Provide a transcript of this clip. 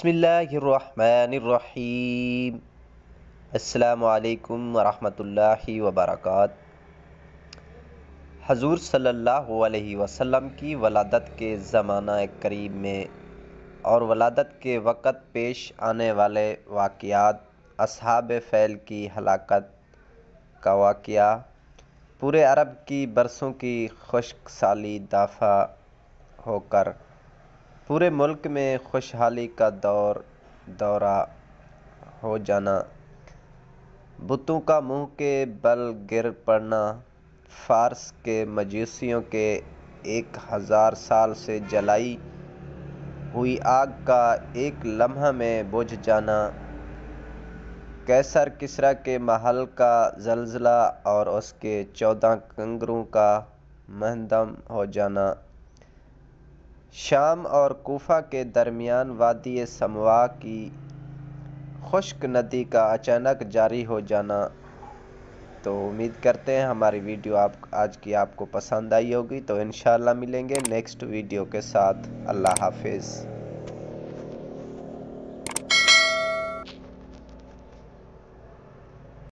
بسم اللہ الرحمن الرحیم۔ السلام علیکم ورحمۃ اللہ وبرکاتہ۔ حضور صلی اللہ علیہ وسلم کی ولادت کے زمانہ قریب میں اور ولادت کے وقت پیش آنے والے واقعات، اصحاب فیل کی ہلاکت کا واقعہ پورے عرب کی برسوں کی خشک سالی دافع ہو کر پورے ملک میں خوشحالی کا دورہ ہو جانا، بتوں کا منہ کے بل گر پڑنا، فارس کے مجوسیوں کے 1000 سال سے جلائی ہوئی آگ کا ایک لمحہ میں بجھ جانا، قیصر کسریٰ کے محل کا زلزلہ اور اس کے 14 کنگروں کا منہدم ہو جانا، شام اور کوفہ کے درمیان وادی سموا کی خشک ندی کا اچانک جاری ہو جانا۔ تو امید کرتے ہیں ہماری ویڈیو آج کی آپ کو پسند آئی ہوگی، تو انشاءاللہ ملیں گے نیکسٹ ویڈیو کے ساتھ۔ اللہ حافظ۔